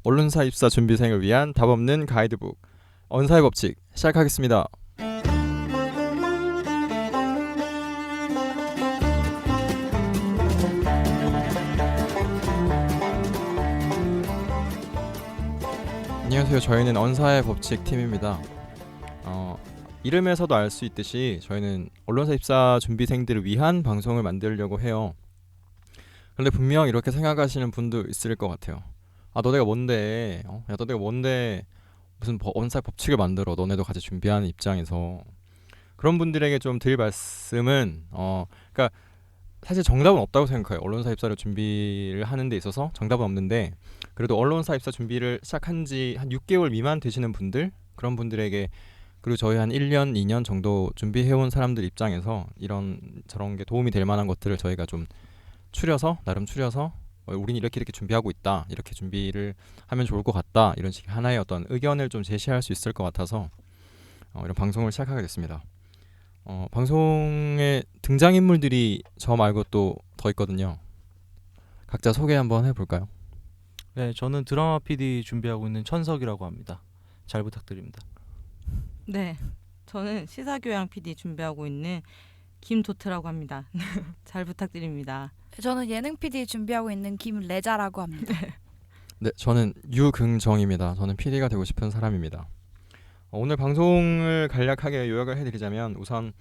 언론사 입사 준비생을 위한 답없는 가이드북 언사의 법칙 시작하겠습니다. 안녕하세요. 저희는 언사의 법칙 팀입니다. 이름에서도 알 수 있듯이 저희는 언론사 입사 준비생들을 위한 방송을 만들려고 해요. 그런데 분명 이렇게 생각하시는 분도 있을 것 같아요. 너네가 뭔데? 너네가 뭔데 무슨 언사의 법칙을 만들어? 너네도 같이 준비하는 입장에서 그런 분들에게 좀 드릴 말씀은 그러니까 사실 정답은 없다고 생각해요. 언론사 입사를 준비를 하는 데 있어서 정답은 없는데 그래도 언론사 입사 준비를 시작한 지 한 6개월 미만 되시는 분들 그런 분들에게 그리고 저희 한 1년, 2년 정도 준비해온 사람들 입장에서 이런 저런 게 도움이 될 만한 것들을 저희가 좀 나름 추려서 우린 이렇게 준비하고 있다. 이렇게 준비를 하면 좋을 것 같다. 이런 식의 하나의 어떤 의견을 좀 제시할 수 있을 것 같아서 이런 방송을 시작하게 됐습니다. 방송에 등장인물들이 저 말고 또 더 있거든요. 각자 소개 한번 해볼까요? 네, 저는 드라마 PD 준비하고 있는 천석이라고 합니다. 잘 부탁드립니다. 네, 저는 시사교양 PD 준비하고 있는 김도트라고 합니다. 잘 부탁드립니다. 저는 예능 PD 준비하고 있는 김레자라고 합니다. 네, 저는 유긍정입니다. 저는 PD가 되고 싶은 사람입니다. 오늘 방송을 간략하게 요약을 해드리자면 우선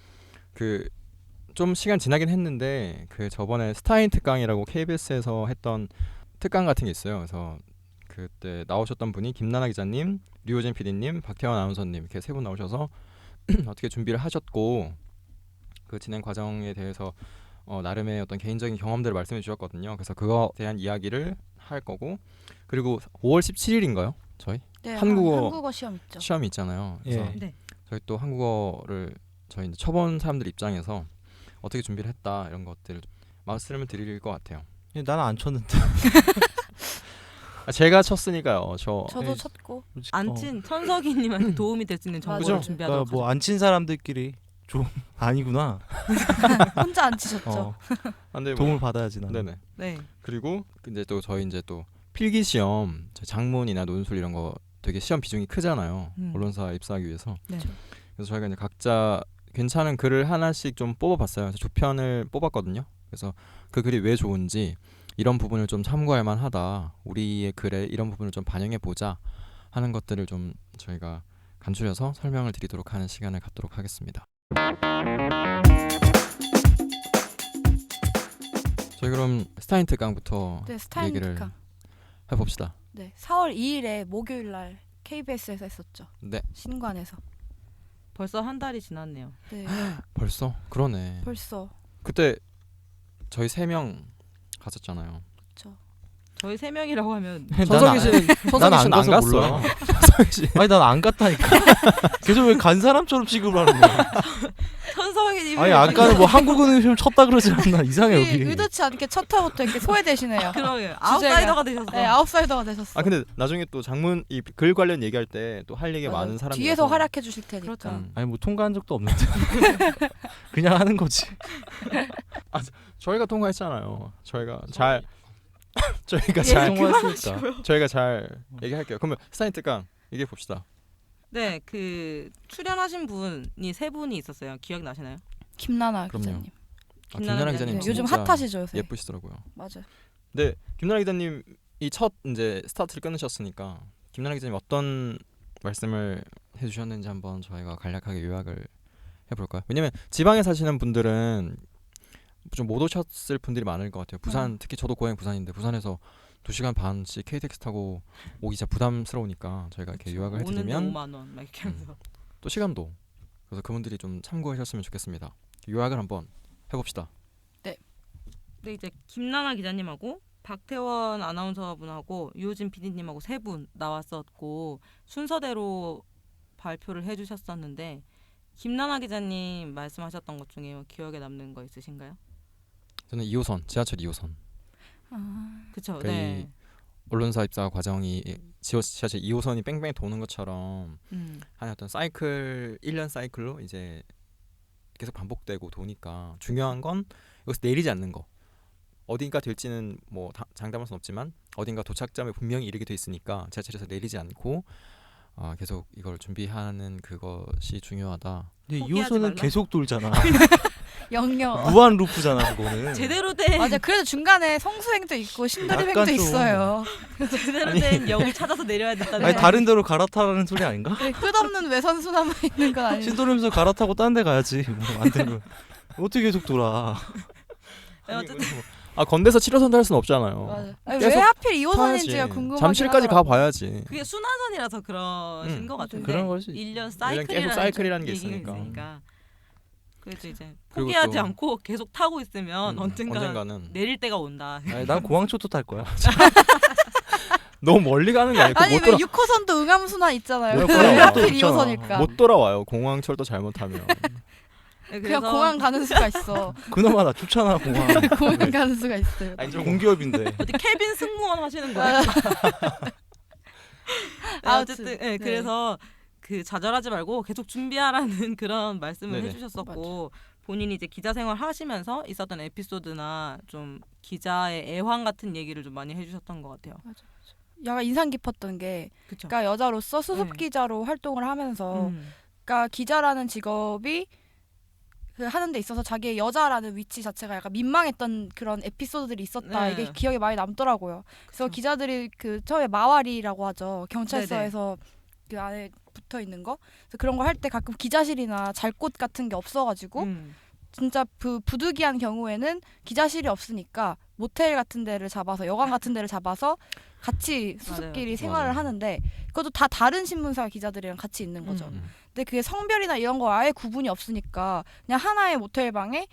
좀 시간 지나긴 했는데 저번에 스타인 특강이라고 KBS에서 했던 특강 같은 게 있어요. 그래서 그때 나오셨던 분이 김나나 기자님, 류호진 PD님, 박태원 아나운서님 이렇게 세 분 나오셔서 어떻게 준비를 하셨고 그 진행 과정에 대해서 나름의 어떤 개인적인 경험들을 말씀해 주셨거든요. 그래서 그거에 대한 이야기를 할 거고 그리고 5월 17일인가요? 저희 네, 한국어 시험 있죠. 시험이 있잖아요. 그래서 예. 네. 저희 또 한국어를 저희 이제 쳐본 사람들 입장에서 어떻게 준비를 했다 이런 것들을 말씀을 드릴 것 같아요. 나는 안 쳤는데. 제가 쳤으니까요. 저도 네. 쳤고 안 친 천석이님한테 도움이 될 수 있는 정보를 맞아요. 준비하도록 그러니까 뭐 안 친 사람들끼리 좀 아니구나. 혼자 안 치셨죠. 근데 도움을 받아야지 나는. 네네. 네. 그리고 이제 또 저희 이제 또 필기 시험, 장문이나 논술 이런 거 되게 시험 비중이 크잖아요. 언론사 입사하기 위해서. 네. 그래서 저희가 이제 각자 괜찮은 글을 하나씩 좀 뽑아봤어요. 그래서 2편을 뽑았거든요. 그래서 그 글이 왜 좋은지 이런 부분을 좀 참고할 만하다. 우리의 글에 이런 부분을 좀 반영해 보자 하는 것들을 좀 저희가 간추려서 설명을 드리도록 하는 시간을 갖도록 하겠습니다. 저희 그럼 스타인 특강부터 네, 스타인 얘기를 특강. 해봅시다. 네, 4월 2일에 목요일 날 KBS에서 했었죠. 네. 신관에서. 벌써 한 달이 지났네요. 네, 벌써? 그러네. 벌써. 그때 저희 3명 갔었잖아요. 그렇죠. 저희 3명이라고 하면 천석이 씨는 난 안 가서 갔어. 몰라. 천석이 씨. 아니 난 안 갔다니까. 계속 왜 간 사람처럼 취급을 하는 거야? 천석이님이 아니 아까는 뭐 한국은행 시험 쳤다 그러지 않나? 이상해 여기. 의도치 않게 첫 회부터 이렇게 소외되시네요. 그러게요. 아웃사이더가 되셨어. 네, 아웃사이더가 되셨어. 근데 나중에 또 장문 이 글 관련 얘기할 때 또 할 얘기가 맞아요. 많은 사람이 뒤에서 활약해 주실 테니까. 그렇죠. 아니 뭐 통과한 적도 없는데. 그냥 하는 거지. 저희가 통과했잖아요. 저희가 예, 잘 통과했으니까. 저희가 잘 얘기할게요. 그러면 스타인 특강 얘기해 봅시다. 네, 출연하신 분이 3분이 있었어요. 기억나시나요? 김나나 그럼요. 기자님. 김나나 기자님 네, 요즘 진짜 핫하시죠 요새. 예쁘시더라고요. 맞아요. 네, 김나나 기자님이 첫 이제 스타트를 끊으셨으니까 김나나 기자님 어떤 말씀을 해주셨는지 한번 저희가 간략하게 요약을 해볼까요? 왜냐면 지방에 사시는 분들은 좀 못 오셨을 분들이 많을 것 같아요. 부산 특히 저도 고향이 부산인데 부산에서 2시간 반씩 KTX 타고 오기 진짜 부담스러우니까 저희가 이렇게 요약을 해드리면 5만 원 막 이렇게 하면서. 또 시간도 그래서 그분들이 좀 참고하셨으면 좋겠습니다. 요약을 한번 해봅시다. 네, 이제 김나나 기자님하고 박태원 아나운서분하고 유호진 PD님하고 3분 나왔었고 순서대로 발표를 해주셨었는데 김나나 기자님 말씀하셨던 것 중에 기억에 남는 거 있으신가요? 저는 2호선 지하철 2호선 그쵸. 그러니까 네. 언론사 입사 과정이 지하철 2호선이 뺑뺑 도는 것처럼 한 어떤 사이클 1년 사이클로 이제 계속 반복되고 도니까 중요한 건 여기서 내리지 않는 거. 어딘가 될지는 뭐 장담할 수는 없지만 어딘가 도착점에 분명히 이르게 돼 있으니까 지하철에서 내리지 않고 계속 이걸 준비하는 그것이 중요하다. 근데 포기하지 2호선은 말라. 계속 돌잖아. 영역. 무한 루프잖아 그거는. 제대로 된 맞아. 그래도 중간에 성수행도 있고 신도림행도 약간 좀- 있어요. 제대로 된 역을 찾아서 내려야 된다는. 아니 다른 데로 갈아타라는 소리 아닌가? 끝없는 외선순환만 있는 건 아니에요. 신도림에서 갈아타고 딴 데 가야지. 뭐안 되면 어떻게 계속 돌아? 네, 어쨌든 건대에서 7호선 탈 수는 없잖아요. 맞아. 아니, 계속 왜 하필 타야지. 2호선인지가 궁금하긴 잠실까지 하더라고. 가봐야지. 그게 순환선이라서 그러신 것 같은데. 그런 걸수 1년 계속 사이클이라는 사이클이라는 게 얘기가 있으니까. 그래도 이제 그리고 포기하지 또- 않고 계속 타고 있으면 언젠가 언젠가는 내릴 때가 온다. 아니, 난 공항초도 탈 거야. 너무 멀리 가는 게 아니고 아니 못 왜 돌아 6호선도 응암순환 있잖아요. 왜 왜 그래요? 하필 있잖아. 2호선일까? 못 돌아와요. 공항철도 잘못하면. 네, 그냥 공항 가는 수가 있어. 그나마 나 좋잖아 공항. 공항 가는 수가 있어요. 아니 좀 공기업인데. 어디 케빈 승무원 하시는 거예요? 네, 어쨌든 아무튼, 네, 네. 그래서 그 좌절하지 말고 계속 준비하라는 그런 말씀을 네네. 해주셨었고 본인이 이제 기자 생활 하시면서 있었던 에피소드나 좀 기자의 애환 같은 얘기를 좀 많이 해주셨던 것 같아요. 약간 인상 깊었던 게, 그렇죠. 그러니까 여자로서 수습 네. 기자로 활동을 하면서, 그러니까 기자라는 직업이 그 하는 데 있어서 자기의 여자라는 위치 자체가 약간 민망했던 그런 에피소드들이 있었다. 네. 이게 기억에 많이 남더라고요. 그래서 기자들이 그 처음에 마와리라고 하죠. 경찰서에서 그 안에 붙어 있는 거. 그래서 그런 거 할 때 가끔 기자실이나 잘 곳 같은 게 없어가지고 진짜 그 부득이한 경우에는 기자실이 없으니까 모텔 같은 데를 잡아서 여관 같은 데를 잡아서 같이 수습끼리 맞아요. 생활을 맞아요. 하는데 그것도 다 다른 신문사 기자들이랑 같이 있는 거죠. 음. 근데 그게 성별이나 이런 거 아예 구분이 없으니까 그냥 하나의 모텔 방에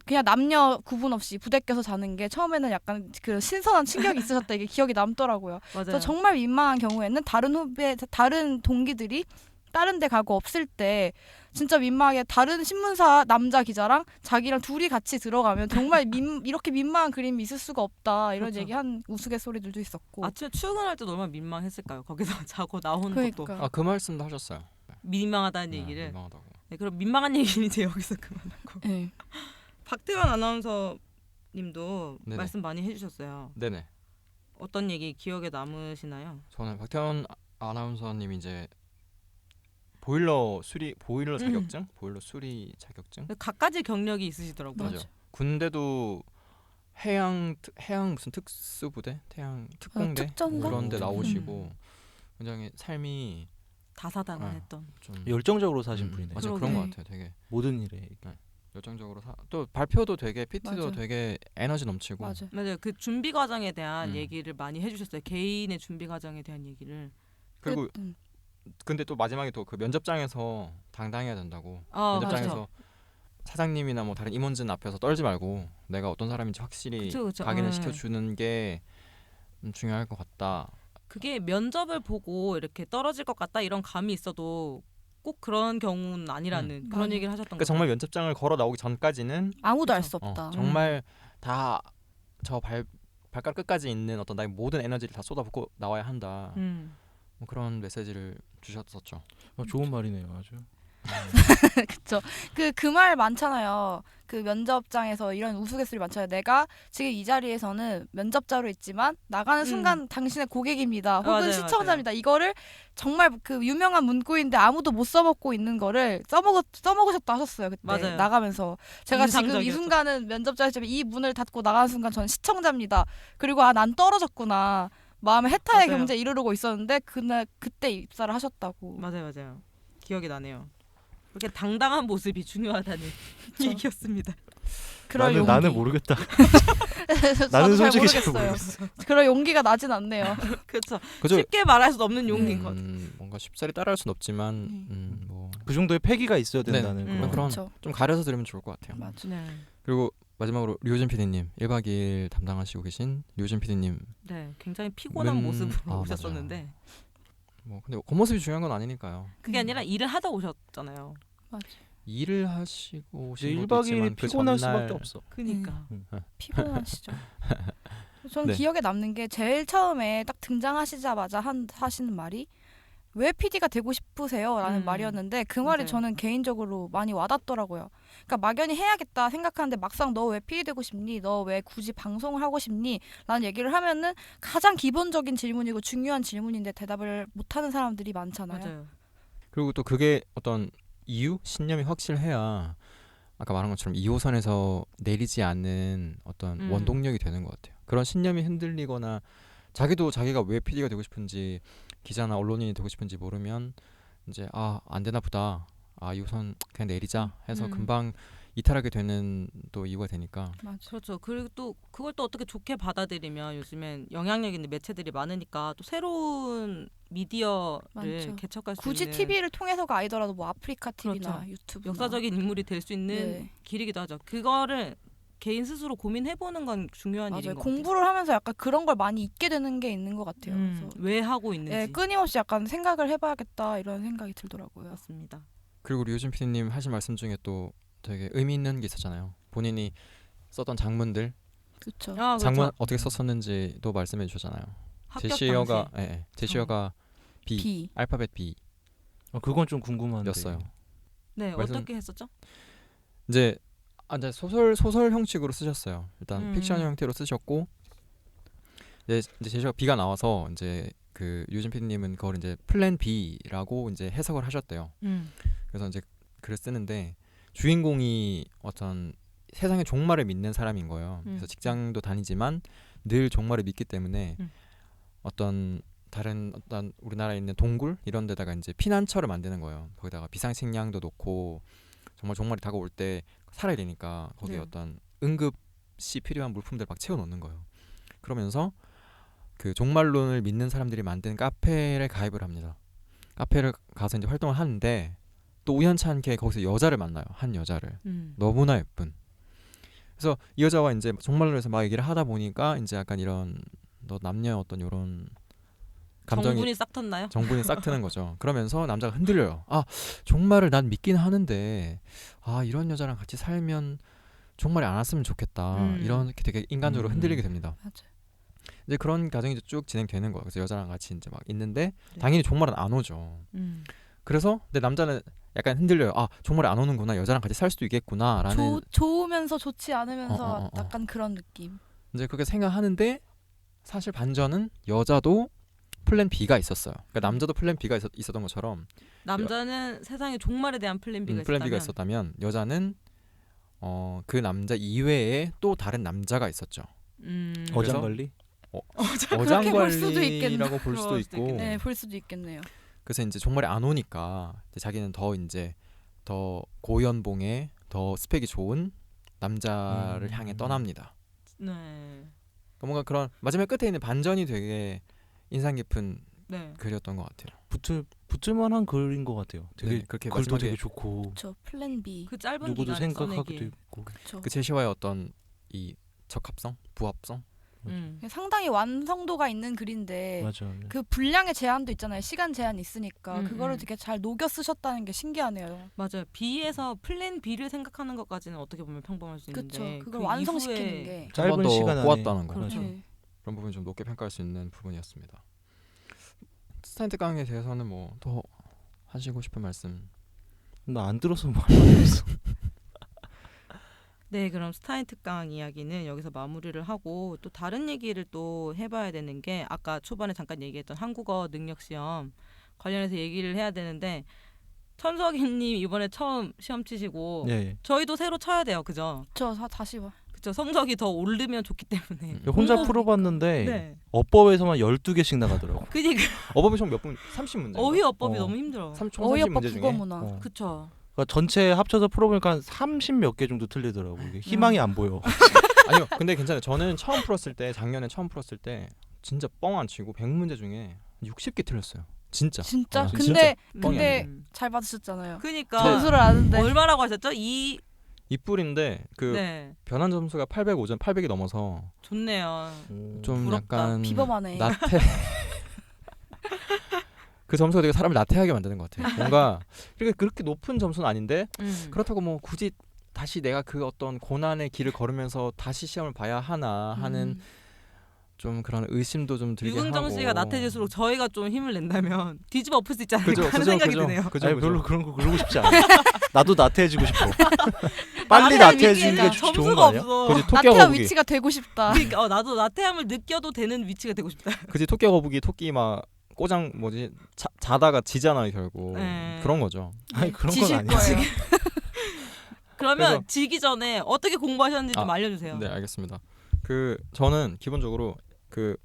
그냥 남녀 구분 없이 부대 껴서 자는 게 처음에는 약간 그 신선한 충격이 있으셨다. 이게 기억이 남더라고요. 맞아요. 그래서 정말 민망한 경우에는 다른 동기들이 다른 데 가고 없을 때 진짜 민망하게 다른 신문사 남자 기자랑 자기랑 둘이 같이 들어가면 정말 이렇게 민망한 그림이 있을 수가 없다. 이런 그렇죠. 얘기한 우스갯소리들도 있었고. 아침에 출근할 때도 얼마나 민망했을까요? 거기서 자고 나오는 것도 그러니까. 그 말씀도 하셨어요. 민망하다는 네, 얘기를. 민망하다고. 네, 그럼 민망한 얘기는 이제 여기서 그만하고. 네. 박태환 아나운서님도 네네. 말씀 많이 해주셨어요. 네네. 어떤 얘기 기억에 남으시나요? 저는 박태원 아나운서님 이제 보일러 자격증, 보일러 수리 자격증. 갖가지 경력이 있으시더라고요. 맞아. 군대도 해양 무슨 특수부대, 해양 특공대 특전사? 그런 데 오. 나오시고 굉장히 삶이 다사다난했던. 좀 열정적으로 사신 분이네. 맞아 그러게. 그런 것 같아요. 되게 모든 일에. 열정적으로 또 발표도 되게 PT도 맞아. 되게 에너지 넘치고. 맞아. 맞아요. 그 준비 과정에 대한 음. 얘기를 많이 해주셨어요. 개인의 준비 과정에 대한 얘기를. 그리고 그, 근데 또 마지막에 또 그 면접장에서 당당해야 된다고. 아, 면접장에서 맞아. 사장님이나 뭐 다른 임원진 앞에서 떨지 말고 내가 어떤 사람인지 확실히 그쵸. 각인을 네. 시켜주는 게 중요할 것 같다. 그게 면접을 보고 이렇게 떨어질 것 같다 이런 감이 있어도 꼭 그런 경우는 아니라는 그런 맞아. 얘기를 하셨던 그러니까 거죠. 정말 면접장을 걸어 나오기 전까지는 아무도 알 수 그쵸. 없다. 정말 다 저 발가락 끝까지 있는 어떤 나의 모든 에너지를 다 쏟아붓고 나와야 한다. 뭐 그런 메시지를 주셨었죠. 좋은 말이네요 아주. 그쵸. 그 말 많잖아요. 그 면접장에서 이런 우스갯소리 많잖아요. 내가 지금 이 자리에서는 면접자로 있지만 나가는 순간 당신의 고객입니다. 혹은 맞아요, 시청자입니다. 이거를 정말 그 유명한 문구인데 아무도 못 써먹고 있는 거를 써먹으셨다 하셨어요. 그때 맞아요. 나가면서 제가 지금 이 인상적이었죠. 순간은 면접자였지만 이 문을 닫고 나가는 순간 저는 시청자입니다. 그리고 난 떨어졌구나. 마음의 해탈의 맞아요. 경지에 이르르고 있었는데 그때 입사를 하셨다고. 맞아요. 기억이 나네요. 그렇게 당당한 모습이 중요하다는 얘기였습니다. 그럴 용기. 나는 모르겠다. 저도 나는 잘 솔직히 잘 모르겠어요. 모르겠어. 그럴 용기가 나진 않네요. 그렇죠. 그죠? 쉽게 말할 수 없는 용기인 것 같아요. 뭔가 쉽사리 따라할 순 없지만 뭐 그 정도의 패기가 있어야 된다는 네. 그런. 그런 그렇죠. 좀 가려서 들으면 좋을 것 같아요. 맞아. 네. 그리고 마지막으로 류호진 PD님 1박 2일 담당하시고 계신 류호진 PD님 네, 굉장히 피곤한 모습으로 오셨었는데 뭐 근데 겉모습이 중요한 건 아니니까요. 그게 아니라 일을 하다 오셨잖아요. 맞아. 일을 하시고 이제 오신 1박 것도 2일 있지만 그 피곤할 전날 수밖에 없어. 그니까. 피곤하시죠. 저는 네. 기억에 남는 게 제일 처음에 딱 등장하시자마자 하시는 말이 왜 PD가 되고 싶으세요? 라는 음. 말이었는데 그 말이 맞아요. 저는 개인적으로 많이 와닿더라고요. 그러니까 막연히 해야겠다 생각하는데 막상 너 왜 PD 되고 싶니? 너 왜 굳이 방송을 하고 싶니? 라는 얘기를 하면은 가장 기본적인 질문이고 중요한 질문인데 대답을 못하는 사람들이 많잖아요. 맞아요. 그리고 또 그게 어떤 이유, 신념이 확실해야 아까 말한 것처럼 2호선에서 내리지 않는 어떤 원동력이 되는 것 같아요. 그런 신념이 흔들리거나 자기도 자기가 왜 PD가 되고 싶은지 기자나 언론인이 되고 싶은지 모르면 이제 안 되나 보다. 2호선 그냥 내리자 해서 금방 이탈하게 되는 또 이유가 되니까. 맞아. 그렇죠. 그리고 또 그걸 또 어떻게 좋게 받아들이면 요즘엔 영향력 있는 매체들이 많으니까 또 새로운 미디어를 많죠. 개척할 수 굳이 있는 TV를 통해서가 아니더라도 뭐 아프리카 TV나 그렇죠. 유튜브 역사적인 인물이 될 수 있는 네. 길이기도 하죠. 그거를 개인 스스로 고민해보는 건 중요한 일인 맞아요. 것 공부를 하면서 약간 그런 걸 많이 잊게 되는 게 있는 것 같아요. 같아요. 그래서 왜 하고 있는지. 예, 끊임없이 약간 생각을 해봐야겠다 이런 생각이 들더라고요. 맞습니다. 그리고 우리 요즘 PD님 하신 말씀 중에 또 되게 의미 있는 게 있었잖아요. 본인이 썼던 장문들, 그렇죠. 그렇죠. 장문 어떻게 썼었는지도 말씀해 주셨잖아요. 합격 제시어가 당시. 제시어가 B, B. 알파벳 B였어요. 그건 좀 궁금한데. 네, 말씀- 어떻게 했었죠? 이제 이제 소설 형식으로 쓰셨어요. 일단 픽션 형태로 쓰셨고 이제 제시어가 B가 나와서 이제 그 유진 PD님은 그걸 이제 플랜 B라고 이제 해석을 하셨대요. 그래서 이제 글을 쓰는데 주인공이 어떤 세상의 종말을 믿는 사람인 거예요. 그래서 직장도 다니지만 늘 종말을 믿기 때문에 어떤 다른 어떤 우리나라에 있는 동굴 이런 데다가 이제 피난처를 만드는 거예요. 거기다가 비상식량도 놓고 정말 종말이 다가올 때 살아야 되니까 거기에 네. 어떤 응급시 필요한 물품들 막 채워 넣는 거예요. 그러면서 그 종말론을 믿는 사람들이 만든 카페를 가입을 합니다. 카페를 가서 이제 활동을 하는데 또 우연치 않게 거기서 여자를 만나요. 한 여자를. 너무나 예쁜. 그래서 이 여자와 이제 종말론에서 막 얘기를 하다 보니까 이제 약간 이런 너 남녀의 어떤 이런 감정이 정분이 싹 텄나요? 정분이 싹 트는 거죠. 그러면서 남자가 흔들려요. 종말을 난 믿긴 하는데 이런 여자랑 같이 살면 종말이 안 왔으면 좋겠다. 이렇게 되게 인간적으로 흔들리게 됩니다. 맞아요. 이제 그런 과정이 이제 쭉 진행되는 거예요. 그래서 여자랑 같이 이제 막 있는데 네. 당연히 종말은 안 오죠. 그래서 근데 남자는 약간 흔들려요. 종말이 안 오는구나. 여자랑 같이 살 수도 있겠구나라는 좋으면서 좋지 않으면서 약간 그런 느낌. 이제 그렇게 생각하는데 사실 반전은 여자도 플랜 B가 있었어요. 그러니까 남자도 플랜 B가 있었던 것처럼 남자는 세상의 종말에 대한 플랜 B가 있었다면 여자는 그 남자 이외에 또 다른 남자가 있었죠. 어장관리? 그렇게 볼 수도 어장관리라고 볼 수도 그럴 수도 있고. 네, 볼 수도 있겠네요. 그래서 이제 종말이 안 오니까 이제 자기는 더 고연봉에 더 스펙이 좋은 남자를 향해 떠납니다. 네. 그러니까 뭔가 그런 마지막 끝에 있는 반전이 되게 인상 깊은 네. 글이었던 것 같아요. 붙을만한 글인 것 같아요. 되게 네, 그렇게 글도 마지막에 되게 좋고 저 플랜 B. 그 짧은 누구도 기간에 생각하기도 써내기에. 있고. 그쵸. 그 제시와의 어떤 이 적합성, 부합성. 상당히 완성도가 있는 글인데 맞아요. 그 분량의 제한도 있잖아요. 시간 제한이 있으니까 음, 그거를 음. 되게 잘 녹여 쓰셨다는 게 신기하네요. 맞아요. B에서 플랜 B를 생각하는 것까지는 어떻게 보면 평범할 수 그렇죠. 있는데 그걸 그 완성시키는 이후에 게. 한 번 짧은 더 시간 안에 꼬았다는 거. 그렇죠. 네. 그런 부분 좀 높게 평가할 수 있는 부분이었습니다. 스타인트 강에 대해서는 뭐 더 하시고 싶은 말씀? 나 안 들어서 말했어. 네, 그럼 스타인 특강 이야기는 여기서 마무리를 하고 또 다른 얘기를 또 해봐야 되는 게 아까 초반에 잠깐 얘기했던 한국어 능력 시험 관련해서 얘기를 해야 되는데 천석이님 이번에 처음 시험 치시고 예. 저희도 새로 쳐야 돼요, 그죠? 다시 봐. 그죠? 성적이 더 오르면 좋기 때문에. 혼자 공부- 풀어봤는데 네. 어법에서만 12개씩 나가더라고. 그니까 어법이 총 몇 분? 30문제. 어휘 어법이 어. 너무 힘들어. 총 어휘어법 30문제 중에 국어문화. 어. 그쵸? 그러니까 전체 합쳐서 풀어보니까 한 30몇 개 정도 틀리더라고. 이게 희망이 안 보여. 아니요. 근데 괜찮아요. 저는 작년에 처음 풀었을 때 진짜 뻥 안 치고 100문제 중에 60개 틀렸어요. 진짜. 진짜? 아, 근데 뻥이 근데 아니고. 잘 받으셨잖아요. 그니까 점수를 아는데. 얼마라고 하셨죠? 이뿔인데 그 네. 변환 점수가 805점, 800이 넘어서 좋네요. 좀 부럽다. 약간 비범하네. 나태. 그 점수가 되게 사람을 나태하게 만드는 것 같아요. 뭔가 그렇게 높은 점수는 아닌데 그렇다고 뭐 굳이 다시 내가 그 어떤 고난의 길을 걸으면서 다시 시험을 봐야 하나 하는 좀 그런 의심도 좀 들게 하고. 유긍정 씨가 나태해질수록 저희가 좀 힘을 낸다면 뒤집어 엎을 수 있지 않을까 그죠, 하는 그죠, 생각이 그죠. 드네요. 그죠, 아니, 그죠. 별로 그런 거 그러고 싶지 않아. 나도 나태해지고 싶어. 빨리 나태함 나태해지는 게 위치가 좋은 점수가 거 아니야? 없어. 그지 토끼 나태한 거북이. 위치가 되고 싶다. 그러니까 나도 나태함을 느껴도 되는 위치가 되고 싶다. 그지 토끼 거북이 토끼 막 꼬장 뭐지 자다가 지잖아요 결국. 네. 그런 거죠. 아니 그런 건 지실 아니야. 거예요. 그러면 그래서- 지기 전에 어떻게 공부하셨는지 좀 알려주세요. 네 알겠습니다. 그 저는 기본적으로 그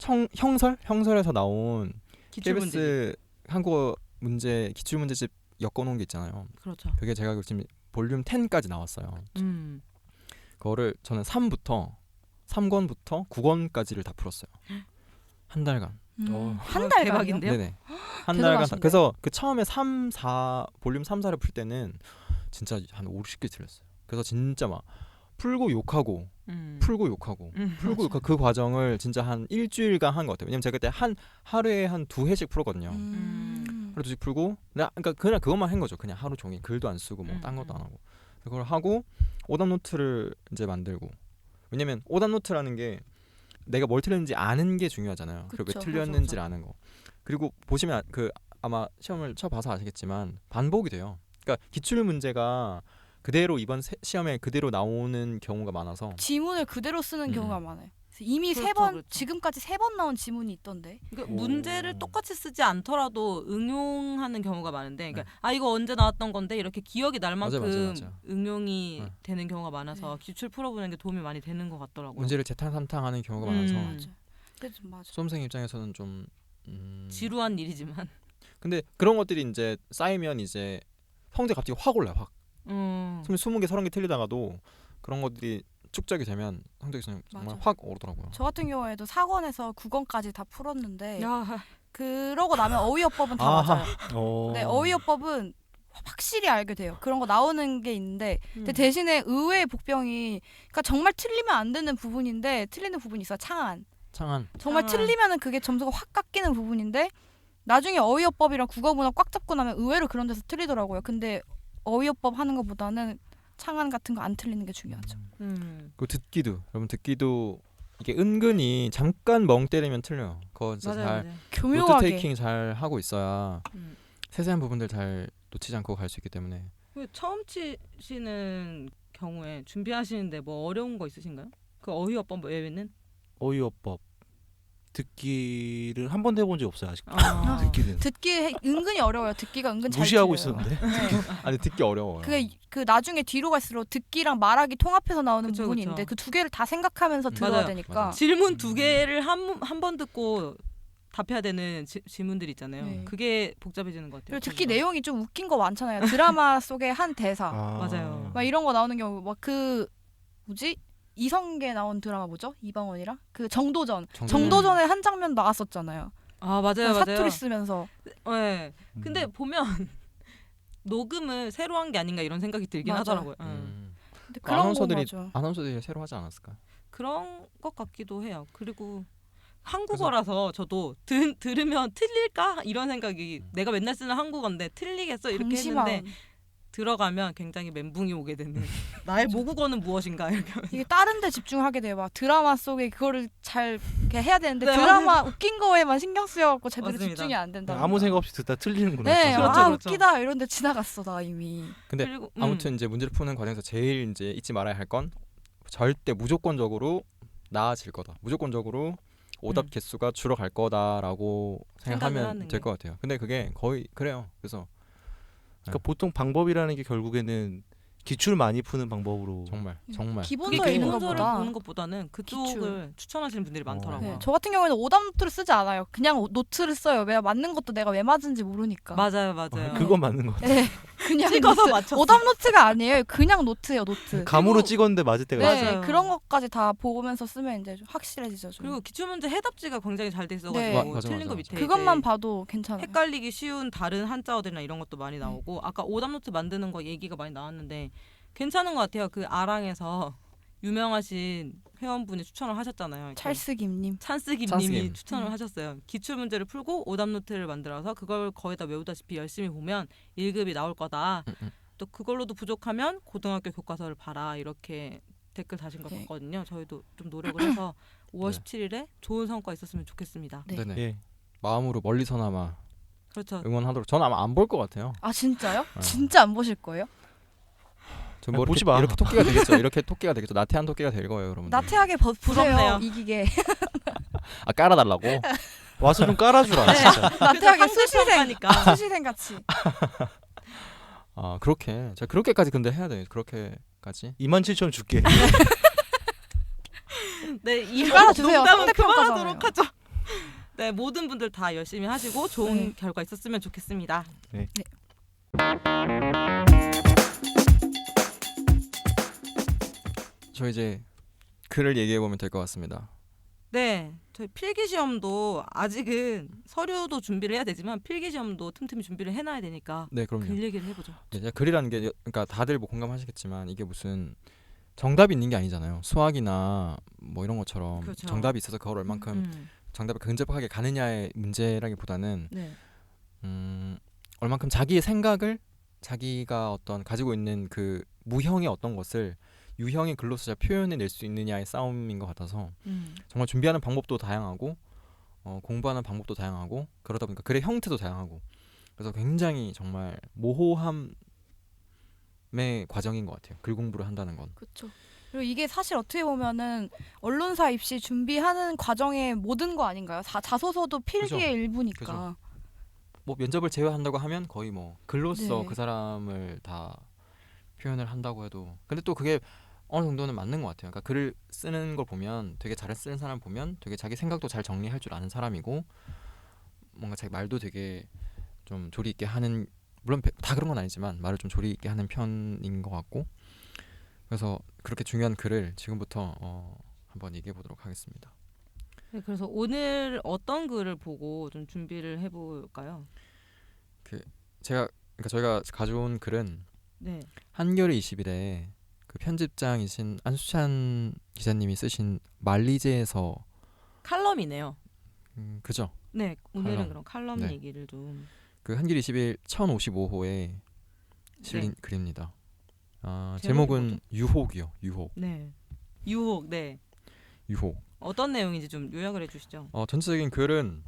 형설에서 나온 기출문제. KBS 한국어 문제 기출 문제집 엮어놓은 게 있잖아요. 그렇죠. 그게 제가 지금 볼륨 10까지 나왔어요. 그거를 저는 3권부터 9권까지를 다 풀었어요. 한 달간. 한 달간요? 대박인데요? 네네. 한 달간. 대단하신데요? 그래서 그 처음에 4 볼륨 3, 4를 풀 때는 진짜 한 50개 틀렸어요. 그래서 진짜 막 풀고 욕하고 풀고 욕하고 풀고 욕하고 그 과정을 진짜 한 일주일간 한 것 같아요. 왜냐면 제가 그때 하루에 한 2회씩 풀었거든요. 하루 2씩 풀고 그러니까 그냥 그것만 한 거죠. 그냥 하루 종일 글도 안 쓰고 뭐 딴 것도 안 하고 그걸 하고 오답 노트를 이제 만들고 왜냐면 오답 노트라는 게 내가 뭘 틀렸는지 아는 게 중요하잖아요. 그리고 왜 그쵸, 틀렸는지를 아는 거. 그리고 보시면 그 아마 시험을 쳐봐서 아시겠지만 반복이 돼요. 그러니까 기출 문제가 그대로 이번 시험에 그대로 나오는 경우가 많아서 지문을 그대로 쓰는 경우가 많아요. 그래서 이미 그렇죠, 3번 그렇죠. 지금까지 3번 나온 지문이 있던데. 그러니까 오. 문제를 똑같이 쓰지 않더라도 응용하는 경우가 많은데, 그러니까 네. 아 이거 언제 나왔던 건데 이렇게 기억이 날 만큼 맞아. 응용이 네. 되는 경우가 많아서 네. 기출 풀어보는 게 도움이 많이 되는 것 같더라고요. 문제를 재탕삼탕하는 경우가 많아서 맞아. 그래서 맞아. 수험생 입장에서는 좀 지루한 일이지만. 근데 그런 것들이 이제 쌓이면 이제 성적 갑자기 확 올라요. 확. 20개 30개 틀리다가도 그런 것들이 축적이 되면 성적이 정말 맞아. 확 오르더라고요. 저 같은 경우에도 4권에서 9권까지 다 풀었는데 야, 그러고 나면 어휘어법은 다 아하. 맞아요. 네, 어휘어법은 확실히 알게 돼요. 그런 거 나오는 게 있는데 근데 음. 대신에 의외의 복병이 그러니까 정말 틀리면 안 되는 부분인데 틀리는 부분이 있어요. 창안. 창한. 정말 창안. 틀리면은 그게 점수가 확 깎이는 부분인데 나중에 어휘어법이랑 국어문화 꽉 잡고 나면 의외로 그런 데서 틀리더라고요. 근데 어휘어법 하는 것보다는 창안 같은 거 안 틀리는 게 중요하죠. 그 듣기도 여러분 듣기도 이게 은근히 잠깐 멍 때리면 틀려요. 그거 진짜 맞아요, 잘 맞아요. 노트 교묘하게. 테이킹 잘 하고 있어야 음. 세세한 부분들 잘 놓치지 않고 갈 수 있기 때문에 그 처음 치시는 경우에 준비하시는데 뭐 어려운 거 있으신가요? 그 어휘어법 외에는? 어휘어법 듣기를 한 번도 해본 적이 없어요 아직. 아. 듣기는 듣기 은근히 어려워요. 듣기가 은근 잘 무시하고 틀려요. 있었는데. 네. 아니 듣기 어려워요. 그게 그 나중에 뒤로 갈수록 듣기랑 말하기 통합해서 나오는 그쵸, 부분이 그쵸. 있는데 그 두 개를 다 생각하면서 들어야 맞아요. 되니까 맞아요. 질문 2개를 한 번 듣고 답해야 되는 질문들이 있잖아요. 네. 그게 복잡해지는 것 같아요. 그리고 듣기 내용이 좀 웃긴 거 많잖아요. 드라마 속의 한 대사 맞아요. 막 이런 거 나오는 경우 막 그 뭐지 이성계 나온 드라마 뭐죠 이방원이랑 그 정도전 정도전에 한 장면 나왔었잖아요. 아 맞아요, 사투리 맞아요. 쓰면서 네. 근데 보면 녹음을 새로 한 게 아닌가 이런 생각이 들긴 맞아요. 하더라고요. 근데 그런 거 아나운서들이 맞아. 아나운서들이 새로 하지 않았을까요? 그런 것 같기도 해요. 그리고 한국어라서 저도 들으면 틀릴까 이런 생각이 내가 맨날 쓰는 한국어인데 틀리겠어 이렇게 방심하고. 했는데 들어가면 굉장히 멘붕이 오게 되는 나의 모국어는 무엇인가 이렇게 이게 다른 데 집중하게 돼요. 막 드라마 속에 그거를 잘 이렇게 해야 되는데 네, 드라마 웃긴 거에만 신경 쓰여갖고 제대로 맞습니다. 집중이 안 된다. 아무 생각 없이 듣다 틀리는구나. 네, 그렇죠, 아 그렇죠. 웃기다 이런데 지나갔어 나 이미. 근데 그리고 아무튼 이제 문제를 푸는 과정에서 제일 이제 잊지 말아야 할 건 절대 무조건적으로 나아질 거다. 무조건적으로 오답 개수가 줄어갈 거다라고 생각을 생각하면 하는 될 게. 것 같아요. 근데 그게 거의 그래요. 그래서 그러니까 보통 방법이라는 게 결국에는 기출 많이 푸는 방법으로. 정말 그게 기본서 있는 기본서를 것보다. 보는 것보다는 그쪽을 추천하시는 분들이 많더라고요. 네, 저 같은 경우에는 오답 노트를 쓰지 않아요. 그냥 노트를 써요. 왜 맞는 것도 내가 왜 맞은지 모르니까. 맞아요, 맞아요. 그건 맞는 거 같아. 네, 그냥 찍어서 노트. 맞췄어. 오답 노트가 아니에요. 그냥 노트예요, 노트. 감으로 그리고- 찍었는데 맞을 때가 네, 있어요. 맞아요. 그런 것까지 다 보면서 쓰면 이제 좀 확실해지죠. 좀. 그리고 기출문제 해답지가 굉장히 잘 돼 있어가지고 네. 맞아, 틀린 거 맞아. 밑에 그것만 이제 봐도 괜찮아요. 헷갈리기 쉬운 다른 한자어들이나 이런 것도 많이 나오고 아까 오답노트 만드는 거 얘기가 많이 나왔는데 괜찮은 것 같아요. 그 아랑에서 유명하신 회원분이 추천을 하셨잖아요. 이렇게. 찰스김님. 찬스김님이 찬스김. 추천을 하셨어요. 기출 문제를 풀고 오답 노트를 만들어서 그걸 거의 다 외우다시피 열심히 보면 1급이 나올 거다. 또 그걸로도 부족하면 고등학교 교과서를 봐라 이렇게 댓글 다신 걸 네. 봤거든요. 저희도 좀 노력을 해서 5월 네. 17일에 좋은 성과 있었으면 좋겠습니다. 네. 네네. 예. 마음으로 멀리서나마 그렇죠. 응원하도록. 저는 아마 안 볼 것 같아요. 아 진짜요? 진짜 안 보실 거예요? 전 뭐 아니, 보지 이렇게, 마. 이렇게 토끼가 되겠죠. 이렇게 토끼가 되겠죠. 나태한 토끼가 될 거예요, 여러분. 나태하게 보세요. 부럽네요. 이기게. 아 깔아달라고. 와서 좀 깔아주라 진짜. 나태하게 수시생. 평가니까. 수시생 같이. 아 그렇게 제가 그렇게까지 근데 해야 돼요. 그렇게까지. 27,000원 줄게. 네, 이 깔아주세요. 농담은 상대평가잖아요. 그만하도록 하죠. 네, 모든 분들 다 열심히 하시고 좋은 네. 결과 있었으면 좋겠습니다. 저 이제 글을 얘기해 보면 될 것 같습니다. 네, 저희 필기 시험도 아직은 서류도 준비를 해야 되지만 필기 시험도 틈틈이 준비를 해놔야 되니까 네, 그럼요. 글 얘기를 해보죠. 네, 제가 글이라는 게 그러니까 다들 뭐 공감하시겠지만 이게 무슨 정답이 있는 게 아니잖아요. 수학이나 뭐 이런 것처럼 그렇죠. 정답이 있어서 그걸 얼만큼 정답에 근접하게 가느냐의 문제라기보다는 네, 얼만큼 자기의 생각을 자기가 어떤 가지고 있는 그 무형의 어떤 것을 유형의 글로서 잘 표현해낼 수 있느냐의 싸움인 것 같아서 정말 준비하는 방법도 다양하고 공부하는 방법도 다양하고 그러다 보니까 글의 형태도 다양하고 그래서 굉장히 정말 모호함의 과정인 것 같아요. 글 공부를 한다는 건. 그렇죠. 그리고 이게 사실 어떻게 보면은 언론사 입시 준비하는 과정의 모든 거 아닌가요? 자소서도 필기의 그죠. 일부니까. 그죠. 뭐 면접을 제외한다고 하면 거의 뭐 글로서 네. 그 사람을 다 표현을 한다고 해도 근데 또 그게 어느 정도는 맞는 것 같아요. 그러니까 글을 쓰는 걸 보면 되게 잘 쓰는 사람 보면 되게 자기 생각도 잘 정리할 줄 아는 사람이고 뭔가 자기 말도 되게 좀 조리 있게 하는 물론 다 그런 건 아니지만 말을 좀 조리 있게 하는 편인 것 같고 그래서 그렇게 중요한 글을 지금부터 한번 얘기해 보도록 하겠습니다. 네, 그래서 오늘 어떤 글을 보고 좀 준비를 해볼까요? 그러니까 저희가 가져온 글은 네, 한겨레 20일에 그 편집장이신 안수찬 기자님이 쓰신 말리제에서 칼럼이네요. 그죠? 네, 오늘은 칼럼. 그럼 칼럼 네. 얘기를 좀. 그 한겨레 20일 1055호에 실린 네. 글입니다. 제목이 제목은 유혹이요. 유혹. 네, 유혹. 네, 유혹. 어떤 내용인지 좀 요약을 해주시죠. 전체적인 글은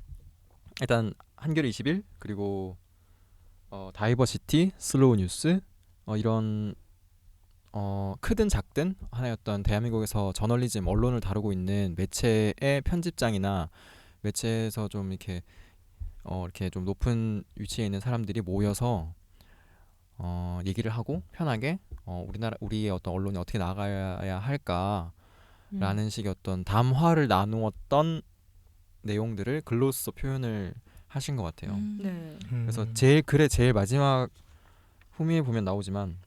일단 한겨레 20일 그리고 다이버시티, 슬로우 뉴스 이런 크든 작든 하나였던 대한민국에서 저널리즘 언론을 다루고 있는 매체의 편집장이나 매체에서 좀 이렇게 좀 높은 위치에 있는 사람들이 모여서 얘기를 하고 편하게 우리의 어떤 언론이 어떻게 나가야 할까라는 식의 어떤 담화를 나누었던 내용들을 글로써 표현을 하신 것 같아요. 네, 그래서 글의 제일 마지막 후미에 보면 나오지만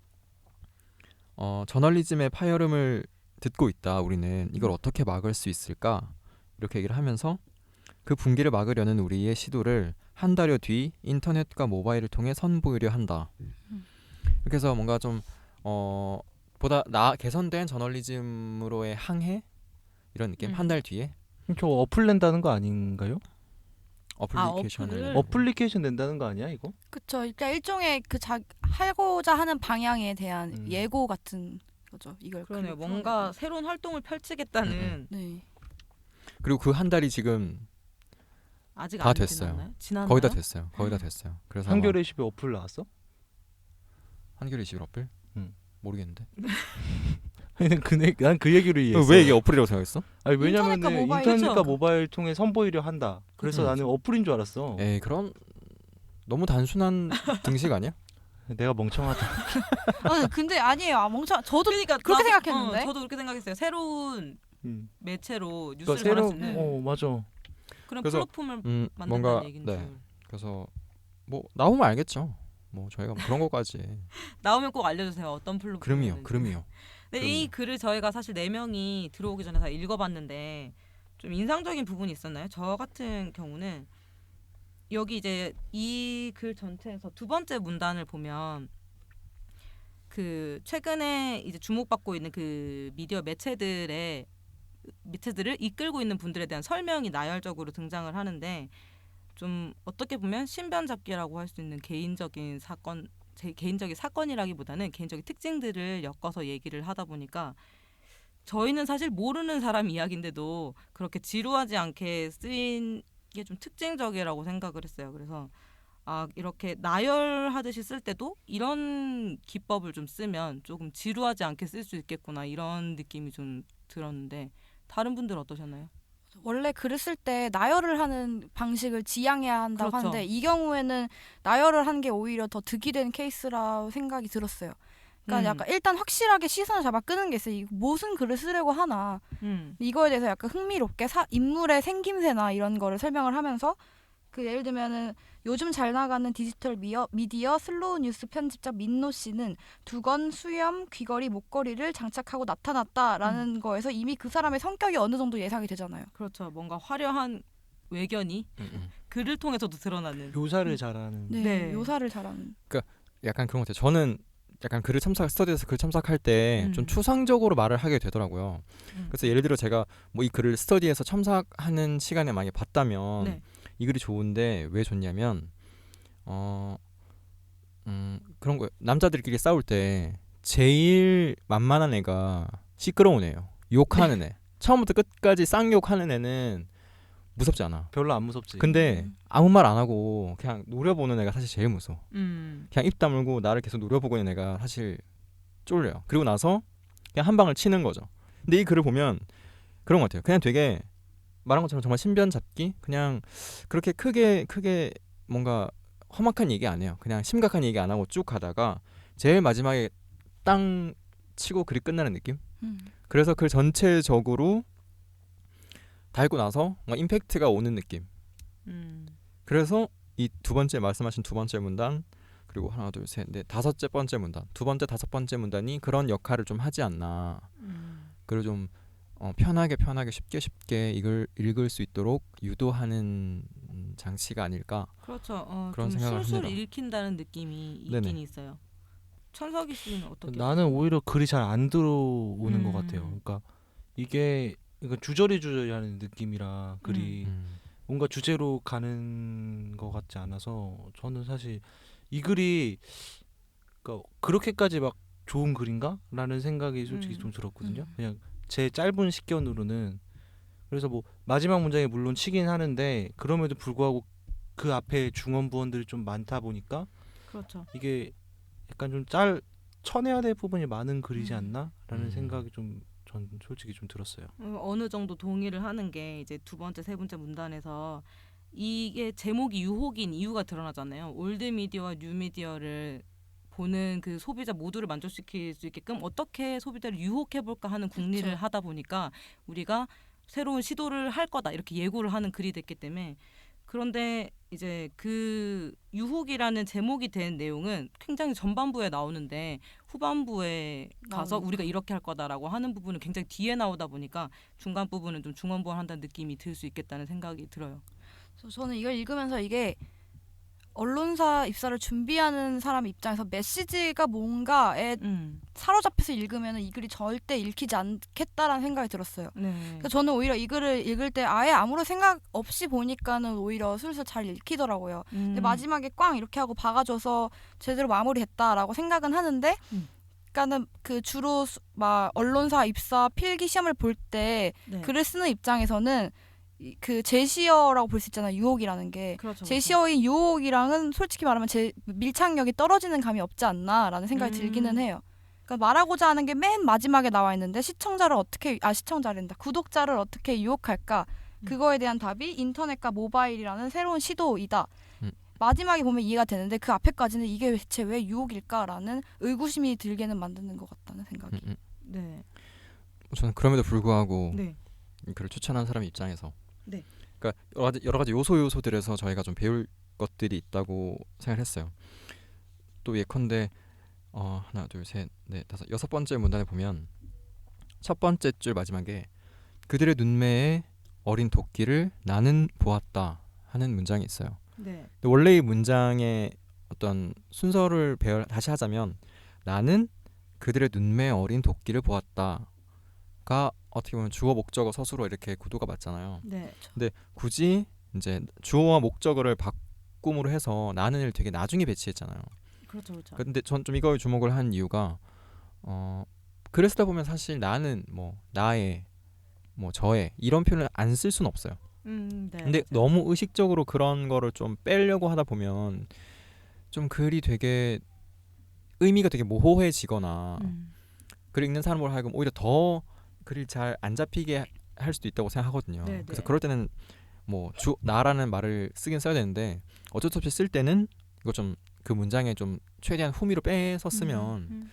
저널리즘의 파열음을 듣고 있다. 우리는 이걸 어떻게 막을 수 있을까? 이렇게 얘기를 하면서 그 붕괴를 막으려는 우리의 시도를 한 달여 뒤 인터넷과 모바일을 통해 선보이려 한다. 이렇게 해서 뭔가 좀 보다 개선된 저널리즘으로의 항해 이런 느낌. 한 달 뒤에 저 어플 낸다는 거 아닌가요? 어플리케이션을 어플을? 내고. 어플리케이션 낸다는 거 아니야 이거? 그렇죠. 일단 일종의 하고자 하는 방향에 대한 예고 같은 거죠. 이걸 그러네요. 글로 뭔가 풀어내는. 새로운 활동을 펼치겠다는. 네. 그리고 그 한 달이 지금 아직 다 안 됐어요. 지났나요? 지났나요? 거의 다 됐어요. 거의 다 됐어요. 그래서 아마 한겨레 10에 어플 나왔어? 한겨레 21 어플? 응. 모르겠는데. 난 그 얘기를 이해했어. 왜 이게 어플이라고 생각했어? 아니 왜냐면은 인터넷과 모바일. 인터넷과 그렇죠. 모바일 통해 선보이려 한다. 그래서 그렇죠. 나는 어플인 줄 알았어. 에이 그런 너무 단순한 등식 아니야? 내가 멍청하다. 근데 아니에요. 멍청. 저도 그러니까 그렇게 나도- 생각했는데. 저도 그렇게 생각했어요. 새로운 매체로 뉴스를 그러니까 전할 새로 수 있는 맞아. 그런 그래서, 플랫폼을 만든다는 뭔가 얘기인 네. 줄. 그래서 뭐 나오면 알겠죠. 뭐 저희가 뭐 그런 것까지 나오면 꼭 알려주세요. 어떤 플랫폼. 그럼요. 네, 이 글을 저희가 사실 4명이 들어오기 전에 다 읽어봤는데 좀 인상적인 부분이 있었나요? 저 같은 경우는 여기 이제 이 글 전체에서 두 번째 문단을 보면 그 최근에 이제 주목받고 있는 그 미디어 매체들을 이끌고 있는 분들에 대한 설명이 나열적으로 등장을 하는데 좀 어떻게 보면 신변잡기라고 할 수 있는 개인적인 사건이라기보다는 개인적인 특징들을 엮어서 얘기를 하다 보니까 저희는 사실 모르는 사람 이야기인데도 그렇게 지루하지 않게 쓰인 게 좀 특징적이라고 생각을 했어요. 그래서 이렇게 나열하듯이 쓸 때도 이런 기법을 좀 쓰면 조금 지루하지 않게 쓸 수 있겠구나 이런 느낌이 좀 들었는데 다른 분들 어떠셨나요? 원래 글을 쓸 때 나열을 하는 방식을 지향해야 한다고 그렇죠. 하는데 이 경우에는 나열을 한 게 오히려 더 득이 된 케이스라고 생각이 들었어요. 그러니까 약간 일단 확실하게 시선을 잡아 끄는 게 있어요. 이거 무슨 글을 쓰려고 하나. 이거에 대해서 약간 흥미롭게 인물의 생김새나 이런 거를 설명을 하면서 그 예를 들면은 요즘 잘 나가는 디지털 미디어 슬로우 뉴스 편집자 민노 씨는 두건, 수염, 귀걸이, 목걸이를 장착하고 나타났다라는 거에서 이미 그 사람의 성격이 어느 정도 예상이 되잖아요. 그렇죠. 뭔가 화려한 외견이 글을 통해서도 드러나는. 묘사를 잘하는. 네, 네. 묘사를 잘하는. 약간 그런 것 같아요. 저는 약간 스터디에서 글 첨삭할 때 좀 추상적으로 말을 하게 되더라고요. 그래서 예를 들어 제가 뭐 이 글을 스터디에서 첨삭하는 시간에 만약에 봤다면 네. 이 글이 좋은데 왜 좋냐면 그런 거예요. 남자들끼리 싸울 때 제일 만만한 애가 시끄러운 애예요. 욕하는 애. 처음부터 끝까지 쌍욕하는 애는 무섭지 않아. 별로 안 무섭지. 근데 아무 말 안 하고 그냥 노려보는 애가 사실 제일 무서워. 음. 그냥 입 다물고 나를 계속 노려보고 있는 애가 사실 쫄려요. 그리고 나서 그냥 한 방을 치는 거죠. 근데 이 글을 보면 그런 것 같아요. 그냥 되게 말한 것처럼 정말 신변 잡기? 그냥 그렇게 크게 뭔가 험악한 얘기 안 해요. 그냥 심각한 얘기 안 하고 쭉 가다가 제일 마지막에 땅 치고 글이 끝나는 느낌? 그래서 글 전체적으로 다 읽고 나서 뭔가 임팩트가 오는 느낌. 그래서 이 두 번째 말씀하신 두 번째 문단 그리고 하나 둘 셋 넷 다섯째 번째 문단 두 번째 다섯 번째 문단이 그런 역할을 좀 하지 않나. 그리고 좀 편하게 쉽게 이걸 읽을 수 있도록 유도하는 장치가 아닐까. 그렇죠. 그런 좀 생각을 술술 합니다. 읽힌다는 느낌이 있긴 네네. 있어요. 천석이 씨는 어떻게? 나는 오히려 글이 잘 안 들어오는 것 음. 같아요. 그러니까 이게 주저리 하는 느낌이라 글이 뭔가 주제로 가는 것 같지 않아서 저는 사실 이 글이 그러니까 그렇게까지 막 좋은 글인가? 라는 생각이 솔직히 좀 들었거든요. 그냥 제 짧은 식견으로는. 그래서 뭐 마지막 문장이 물론 치긴 하는데 그럼에도 불구하고 그 앞에 중언부언들이 좀 많다 보니까 그렇죠. 이게 약간 좀 쳐내야 될 부분이 많은 글이지 않나? 라는 생각이 좀 전 솔직히 좀 들었어요. 어느 정도 동의를 하는 게 이제 두 번째, 세 번째 문단에서 이게 제목이 유혹인 이유가 드러나잖아요. 올드 미디어와 뉴 미디어를 보는 그 소비자 모두를 만족시킬 수 있게끔 어떻게 소비자를 유혹해볼까 하는 궁리를 그쵸. 하다 보니까 우리가 새로운 시도를 할 거다 이렇게 예고를 하는 글이 됐기 때문에 그런데 이제 그 유혹이라는 제목이 된 내용은 굉장히 전반부에 나오는데 후반부에 가서 나오니까. 우리가 이렇게 할 거다라고 하는 부분은 굉장히 뒤에 나오다 보니까 중간 부분은 좀 중언부언한다는 느낌이 들 수 있겠다는 생각이 들어요. 그래서 저는 이걸 읽으면서 이게 언론사 입사를 준비하는 사람 입장에서 메시지가 뭔가에 사로잡혀서 읽으면 이 글이 절대 읽히지 않겠다라는 생각이 들었어요. 네. 그래서 저는 오히려 이 글을 읽을 때 아예 아무런 생각 없이 보니까는 오히려 슬슬 잘 읽히더라고요. 근데 마지막에 꽝 이렇게 하고 박아줘서 제대로 마무리했다라고 생각은 하는데 그러니까는 그 주로 막 언론사 입사 필기 시험을 볼 때 네. 글을 쓰는 입장에서는 그 제시어라고 볼 수 있잖아요. 유혹이라는 게. 그렇죠. 제시어인 유혹이랑은 솔직히 말하면 제 밀착력이 떨어지는 감이 없지 않나라는 생각이 들기는 해요. 그러니까 말하고자 하는 게 맨 마지막에 나와 있는데 시청자랜다. 구독자를 어떻게 유혹할까? 그거에 대한 답이 인터넷과 모바일이라는 새로운 시도이다. 마지막에 보면 이해가 되는데 그 앞에까지는 이게 대체 왜 유혹일까라는 의구심이 들게는 만드는 것 같다는 생각이. 네. 저는 그럼에도 불구하고 네. 이 글을 추천한 사람 입장에서 네. 그러니까 여러 가지 요소들에서 저희가 좀 배울 것들이 있다고 생각했어요. 또 예컨대 하나 둘 셋 넷 다섯 여섯 번째 문단에 보면 첫 번째 줄 마지막에 그들의 눈매에 어린 도끼를 나는 보았다 하는 문장이 있어요. 네. 근데 원래 이 문장의 어떤 순서를 다시 하자면 나는 그들의 눈매에 어린 도끼를 보았다가 어떻게 보면 주어 목적어 서술어 이렇게 구도가 맞잖아요. 네. 근데 굳이 이제 주어와 목적어를 바꿈으로 해서 나는을 되게 나중에 배치했잖아요. 그렇죠. 근데 전 좀 이거에 주목을 한 이유가 글을 쓰다 보면 사실 나는 뭐 나의 뭐 저의 이런 표현을 안 쓸 수는 없어요. 네, 근데 맞아요. 너무 의식적으로 그런 거를 좀 빼려고 하다 보면 좀 글이 되게 의미가 되게 모호해지거나 글을 읽는 사람으로 하여금 오히려 더 글이 잘 안 잡히게 할 수도 있다고 생각하거든요. 네네. 그래서 그럴 때는 뭐 나라는 말을 쓰긴 써야 되는데 어쩔 수 없이 쓸 때는 이거 좀 그 문장에 좀 최대한 후미로 빼서 쓰면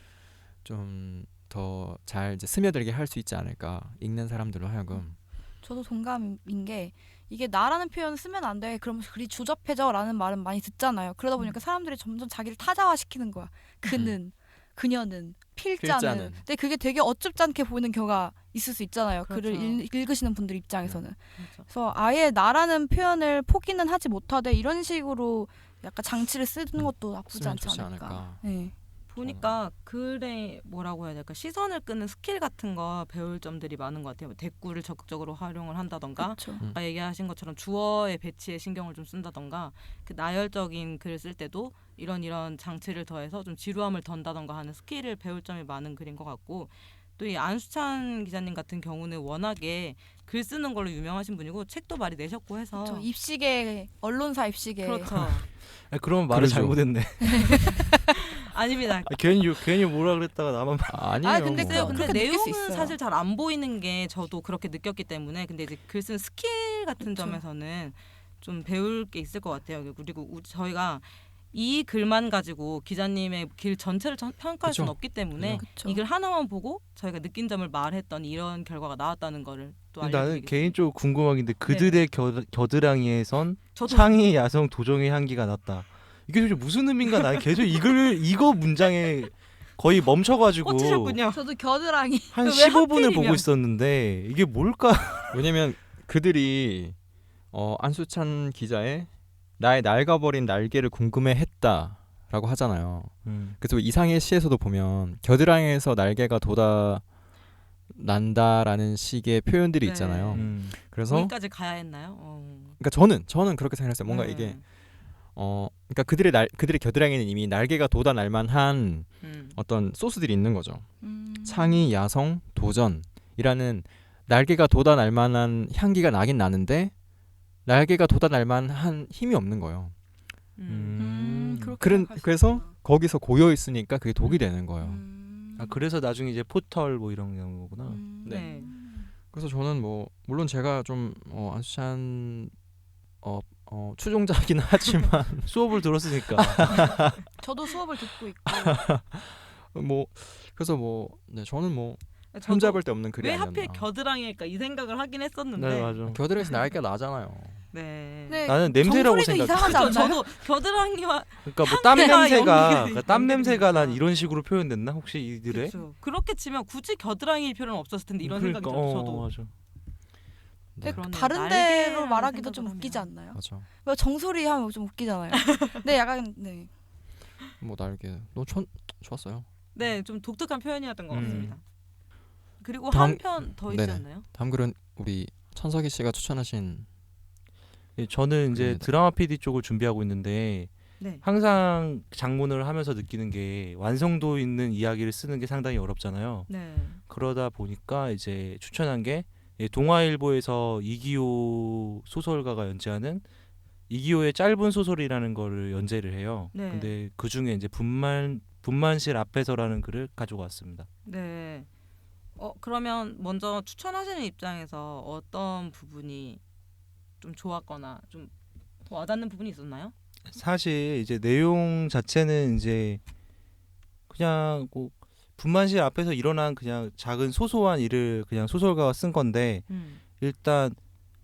좀 더 잘 이제 스며들게 할 수 있지 않을까 읽는 사람들로 하여금. 저도 동감인 게 이게 나라는 표현 쓰면 안 돼. 그러면서 글이 주접해져라는 말은 많이 듣잖아요. 그러다 보니까 사람들이 점점 자기를 타자화시키는 거야. 그는, 그녀는, 필자는. 필자는. 근데 그게 되게 어줍지 않게 보이는 경우가 있을 수 있잖아요. 그렇죠. 글을 읽으시는 분들 입장에서는. 그렇죠. 그래서 아예 나라는 표현을 포기는 하지 못하되 이런 식으로 약간 장치를 쓰는 것도 나쁘지 쓰면 않지 좋지 않을까. 않을까. 네. 보니까 글에 뭐라고 해야 될까 시선을 끄는 스킬 같은 거 배울 점들이 많은 것 같아요. 뭐 대꾸를 적극적으로 활용을 한다던가 그렇죠. 아까 얘기하신 것처럼 주어의 배치에 신경을 좀 쓴다던가 그 나열적인 글을 쓸 때도 이런 장치를 더해서 좀 지루함을 던다던가 하는 스킬을 배울 점이 많은 글인 것 같고 또 이 안수찬 기자님 같은 경우는 워낙에 글 쓰는 걸로 유명하신 분이고 책도 많이 내셨고 해서 그렇죠. 입시계 언론사 입시계. 그렇죠. 그러면 말을 그러죠. 잘못했네. 아닙니다. 괜히 뭐라 그랬다가 나만 아니에요. 아, 근데 뭐. 근데 그렇게 느낄 수 내용은 있어요. 사실 잘 안 보이는 게 저도 그렇게 느꼈기 때문에 근데 이제 글 쓰는 스킬 같은 그쵸. 점에서는 좀 배울 게 있을 것 같아요. 그리고 저희가 이 글만 가지고 기자님의 길 전체를 평가할 수는 그쵸. 없기 때문에 그쵸. 이 글 하나만 보고 저희가 느낀 점을 말했던 이런 결과가 나왔다는 거를 또 나는 알려드리겠습니다. 개인적으로 궁금한 게 있는데 그들의 겨드랑이에선 저도 창의 야성 도정의 향기가 났다. 이게 도대체 무슨 의미인가? 난 계속 이거 문장에 거의 멈춰가지고 꽂히셨군요. 저도 겨드랑이. 한 왜 15분을 하필이면? 보고 있었는데 이게 뭘까? 왜냐면 그들이 안수찬 기자의 나의 낡아버린 날개를 궁금해했다라고 하잖아요. 그래서 이상의 시에서도 보면 겨드랑이에서 날개가 돋아난다라는 식의 표현들이 네. 있잖아요. 그래서 거기까지 가야 했나요? 그러니까 저는 그렇게 생각했어요. 뭔가 이게 그러니까 그들의 겨드랑이는 이미 날개가 돋아날 만한 어떤 소스들이 있는 거죠. 창의, 야성, 도전이라는 날개가 돋아날 만한 향기가 나긴 나는데 날개가 돋아날 만한 힘이 없는 거예요. 그렇게 생각할 수 그래서 있구나. 거기서 고여 있으니까 그게 독이 되는 거예요. 아 그래서 나중에 이제 포털 뭐 이런 게 나온 거구나. 네. 그래서 저는 뭐 물론 제가 좀 안수찬 추종자긴 하지만 수업을 들었으니까. 저도 수업을 듣고 있고. 뭐 그래서 네, 저는 뭐 저도 흠잡을 데 없는 글이 왜 아니었나. 하필 겨드랑이일까 이 생각을 하긴 했었는데 네 맞아. 겨드랑이에서 날개가 나잖아요. 네. 네, 나는 냄새라고 정소리도 생각해. 이상하지 않나요? 저도 겨드랑이와 그러니까 뭐 땀 향기가 냄새가 연결이 땀 냄새가 난 되니까. 이런 식으로 표현됐나 혹시 이들의? 그렇죠. 그렇게 치면 굳이 겨드랑이일 필요는 없었을 텐데 이런 그러니까, 생각이 들어서 저도 맞아. 근데 그러네요. 다른 날개라는 데로 말하기도 좀 생각을 웃기지 하면. 않나요? 맞아. 뭐 정소리 하면 좀 웃기잖아요. 근데 약간 네. 뭐 날개 너무 좋았어요. 네, 좀 독특한 표현이었던 것 같습니다. 그리고 다음- 한 편 더 있지 네네. 않나요? 다음 글은 우리 천석희 씨가 추천하신 예, 저는 이제 그럽니다. 드라마 PD 쪽을 준비하고 있는데 네. 항상 장문을 하면서 느끼는 게 완성도 있는 이야기를 쓰는 게 상당히 어렵잖아요. 네. 그러다 보니까 이제 추천한 게 동아일보에서 이기호 소설가가 연재하는 이기호의 짧은 소설이라는 거를 연재를 해요. 네. 근데 그 중에 이제 분만실 앞에서라는 글을 가지고 왔습니다. 네. 그러면 먼저 추천하시는 입장에서 어떤 부분이 좀 좋았거나 좀 와닿는 부분이 있었나요? 사실 이제 내용 자체는 이제 그냥 뭐 분만실 앞에서 일어난 그냥 작은 소소한 일을 그냥 소설가가 쓴 건데 일단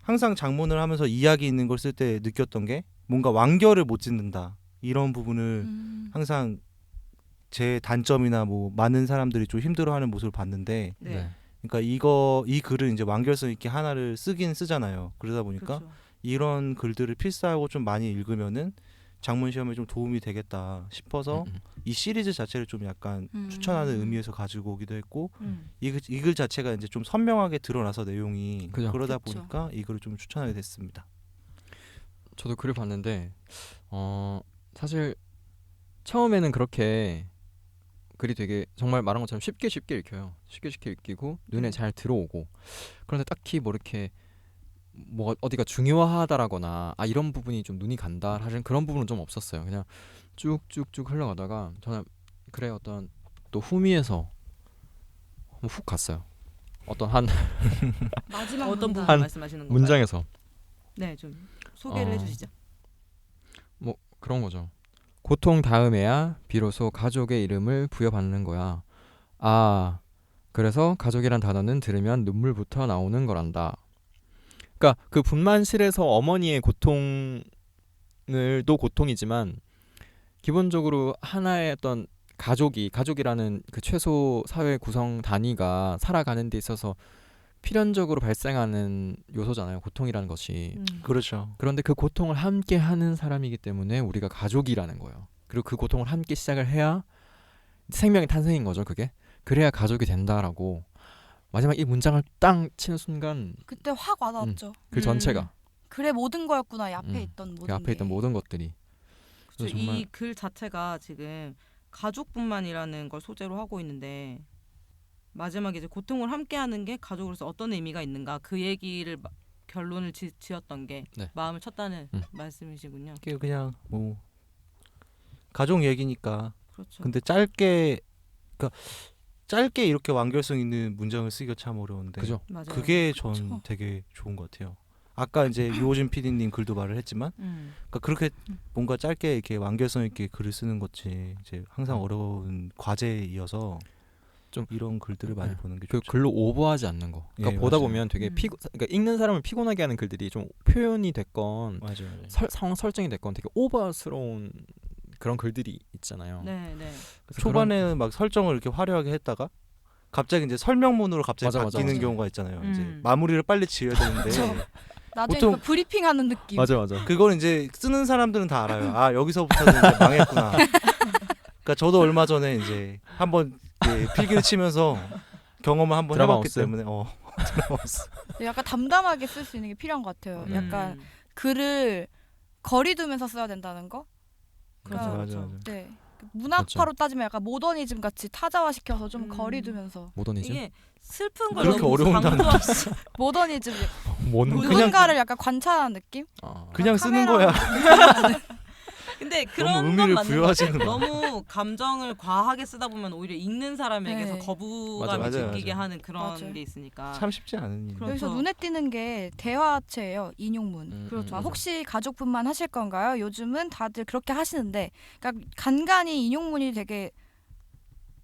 항상 장문을 하면서 이야기 있는 걸 쓸 때 느꼈던 게 뭔가 완결을 못 짓는다 이런 부분을 항상 제 단점이나 뭐 많은 사람들이 좀 힘들어하는 모습을 봤는데 네. 그러니까 이 글은 이제 완결성 있게 하나를 쓰긴 쓰잖아요. 그러다 보니까 그렇죠. 이런 글들을 필사하고 좀 많이 읽으면은 장문 시험에 좀 도움이 되겠다 싶어서 이 시리즈 자체를 좀 약간 추천하는 의미에서 가지고 오기도 했고 이 글 자체가 이제 좀 선명하게 드러나서 내용이 그죠. 그러다 그쵸. 보니까 이 글을 좀 추천하게 됐습니다. 저도 글을 봤는데 사실 처음에는 그렇게 글이 되게 정말 말한 것처럼 쉽게 읽혀요. 쉽게 읽히고 눈에 잘 들어오고. 그런데 딱히 뭐 이렇게 뭐 어디가 중요하다라거나 이런 부분이 좀 눈이 간다 하는 그런 부분은 좀 없었어요. 그냥 쭉쭉쭉 흘러가다가 저는 그래 어떤 또 후미에서 훅 갔어요. 어떤 한 마지막 어떤 문단. 부분 말씀하시는 건가요? 문장에서 네, 좀 소개를 해주시죠. 뭐 그런 거죠. 고통 다음에야 비로소 가족의 이름을 부여받는 거야. 아, 그래서 가족이란 단어는 들으면 눈물부터 나오는 거란다. 그러니까 그 분만실에서 어머니의 고통을 또 고통이지만 기본적으로 하나의 어떤 가족이라는 그 최소 사회 구성 단위가 살아가는 데 있어서 필연적으로 발생하는 요소잖아요. 고통이라는 것이. 그렇죠. 그런데 그 고통을 함께 하는 사람이기 때문에 우리가 가족이라는 거예요. 그리고 그 고통을 함께 시작을 해야 생명의 탄생인 거죠. 그게. 그래야 가족이 된다라고 마지막 이 문장을 땅 치는 순간 그때 확 와닿았죠. 그 전체가 그래 모든 거였구나. 이 앞에 음, 있던 모든 그 앞에 게. 있던 모든 것들이. 그래서 정말 이 글 자체가 지금 가족뿐만이라는 걸 소재로 하고 있는데 마지막에 이제 고통을 함께하는 게 가족으로서 어떤 의미가 있는가 그 얘기를 결론을 지었던 게 네. 마음을 쳤다는 말씀이시군요. 이게 그냥 뭐 가족 얘기니까. 그렇죠. 근데 짧게 이렇게 완결성 있는 문장을 쓰기가 참 어려운데. 그죠. 맞아요. 그게 전 그쵸. 되게 좋은 것 같아요. 아까 이제 유호진 PD님 글도 말을 했지만, 그러니까 그렇게 뭔가 짧게 이렇게 완결성 있게 글을 쓰는 것이 이제 항상 어려운 과제에 이어서 좀 이런 글들을 많이 보는 게 그 좋죠. 글로 오버하지 않는 거. 그러니까 예, 보다 맞아요. 보면 되게 그러니까 읽는 사람을 피곤하게 하는 글들이 좀 표현이 됐건 맞아요. 상황 설정이 됐건 되게 오버스러운 그런 글들이 있잖아요. 네, 네. 그래서 초반에는 막 설정을 이렇게 화려하게 했다가 갑자기 이제 설명문으로 갑자기 맞아, 바뀌는 맞아. 경우가 있잖아요. 이제 음. 마무리를 빨리 지어야 되는데 나중에 보통- 그 브리핑하는 느낌. 맞아. 그걸 이제 쓰는 사람들은 다 알아요. 아 여기서부터는 이제 망했구나. 그러니까 저도 얼마 전에 이제 한번 필기를 치면서 경험을 한번 드라마 해봤기 하우스? 때문에 드라마 하우스. 약간 담담하게 쓸 수 있는 게 필요한 것 같아요. 약간 글을 거리 두면서 써야 된다는 거. 그렇죠. 맞아. 네. 문학화로 따지면 약간 모더니즘 같이 타자화 시켜서 좀 거리 두면서 모더니즘. 이게 슬픈 걸 그렇게 너무 어려운 단어. 강조하시. 모더니즘 뭔 누군가를 약간 관찰하는 느낌? 그냥 쓰는 카메라- 거야. 근데 너무 그런 건 의미를 맞는 것 부여하시는 같아요. 거. 너무 감정을 과하게 쓰다 보면 오히려 읽는 사람에게서 네. 거부감이 맞아요, 느끼게 맞아요. 하는 그런 맞아요. 게 있으니까. 참 쉽지 않은 일. 그럼- 여기서 그렇죠. 눈에 띄는 게 대화체예요. 인용문. 그렇죠. 혹시 가족분만 하실 건가요? 요즘은 다들 그렇게 하시는데, 그러니까 간간히 인용문이 되게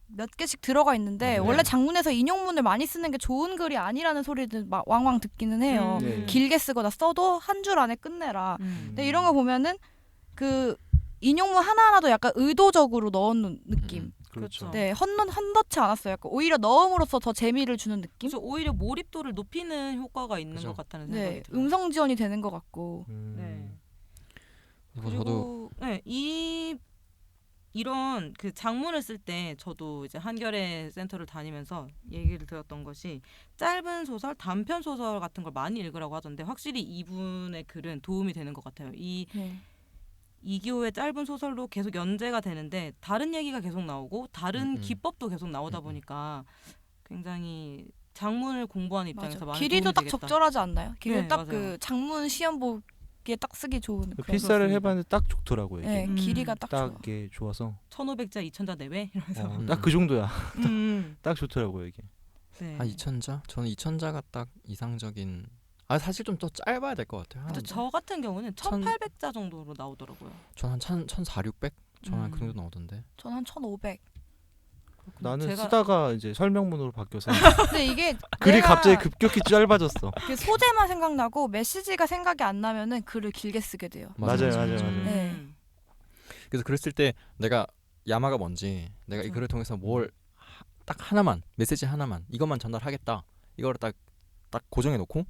몇 개씩 들어가 있는데 네. 원래 장문에서 인용문을 많이 쓰는 게 좋은 글이 아니라는 소리를 막 왕왕 듣기는 해요. 네. 길게 쓰거나 써도 한 줄 안에 끝내라. 근데 이런 거 보면은 그 인용문 하나하나도 약간 의도적으로 넣은 느낌. 그렇죠. 네, 헛넣지 않았어요. 약간 오히려 넣음으로써 더 재미를 주는 느낌. 그래서 오히려 몰입도를 높이는 효과가 있는 그죠. 것 같다는 생각이 네, 들어요. 음성 지원이 되는 것 같고. 네. 그래서 저도 그리고 네, 이런 그 장문을 쓸 때 저도 이제 한겨레 센터를 다니면서 얘기를 들었던 것이 짧은 소설, 단편 소설 같은 걸 많이 읽으라고 하던데 확실히 이분의 글은 도움이 되는 것 같아요. 네. 이기호의 짧은 소설로 계속 연재가 되는데 다른 얘기가 계속 나오고 다른 기법도 계속 나오다 보니까 굉장히 장문을 공부하는 입장에서 많이 길이도 도움이 딱 되겠다. 적절하지 않나요? 길이 네, 딱 맞아요. 그 장문 시험 보기에 딱 쓰기 좋은. 그런 필사를 그렇습니다. 해봤는데 딱 좋더라고요. 이게. 네, 길이가 딱 좋아. 딱 이게 좋아서 1500자 2000자 내외 이러면서 딱 그 정도야. 음. 딱 좋더라고요 이게. 네. 2,000자? 저는 2,000자가 딱 이상적인. 사실 좀 더 짧아야 될 것 같아요. 근데 저 같은 경우는 1800자 정도로 나오더라고요. 전한 1,400, 600? 저는 한 그 음. 정도 나오던데. 저는 한 1,500. 나는 제가- 쓰다가 이제 설명문으로 바뀌어서 근데 이게 글이 내가 갑자기 급격히 짧아졌어. 그 소재만 생각나고 메시지가 생각이 안 나면은 글을 길게 쓰게 돼요. 맞아요. 네. 그래서 글을 쓸 때 내가 야마가 뭔지, 내가 이 그렇죠. 글을 통해서 뭘 딱 하나만, 메시지 하나만, 이것만 전달하겠다. 이거를 딱 고정해 놓고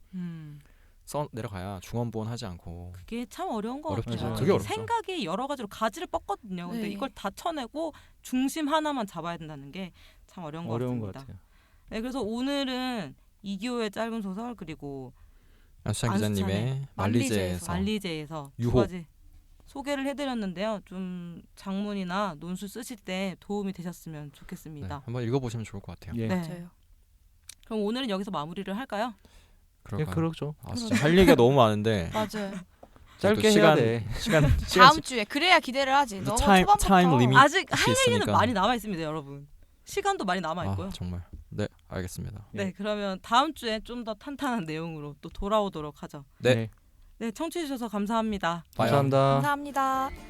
써 내려가야 중원부원하지 않고. 그게 참 어려운 것 어렵죠. 같아요. 되게 어렵죠. 생각이 여러 가지로 가지를 뻗거든요. 근데 네. 이걸 다 쳐내고 중심 하나만 잡아야 된다는 게 참 어려운 것 어려운 것 같습니다. 같아요. 네, 그래서 오늘은 이기호의 짧은 소설 그리고 안수찬 기자님의 안수찬의 말리제에서 말리제에서 두 유호. 가지 소개를 해드렸는데요. 좀 장문이나 논술 쓰실 때 도움이 되셨으면 네, 좋겠습니다. 한번 읽어보시면 좋을 것 같아요. 예. 네. 맞아요. 그럼 오늘은 여기서 마무리를 할까요? 예, 그럴까요? 그렇죠. 아, 진짜 할 얘기가 너무 많은데 맞아요. 짧게 또 해야 돼. 시간 다음 주에 그래야 기대를 하지. 너무 초반부터 타임 리밋 아직 할 혹시 얘기는 있으니까. 많이 남아 있습니다, 여러분. 시간도 많이 남아 있고요. 아, 정말. 네, 알겠습니다. 네, 그러면 다음 주에 좀 더 탄탄한 내용으로 또 돌아오도록 하죠. 네. 네, 청취해 주셔서 감사합니다. 봐요. 감사합니다. 감사합니다.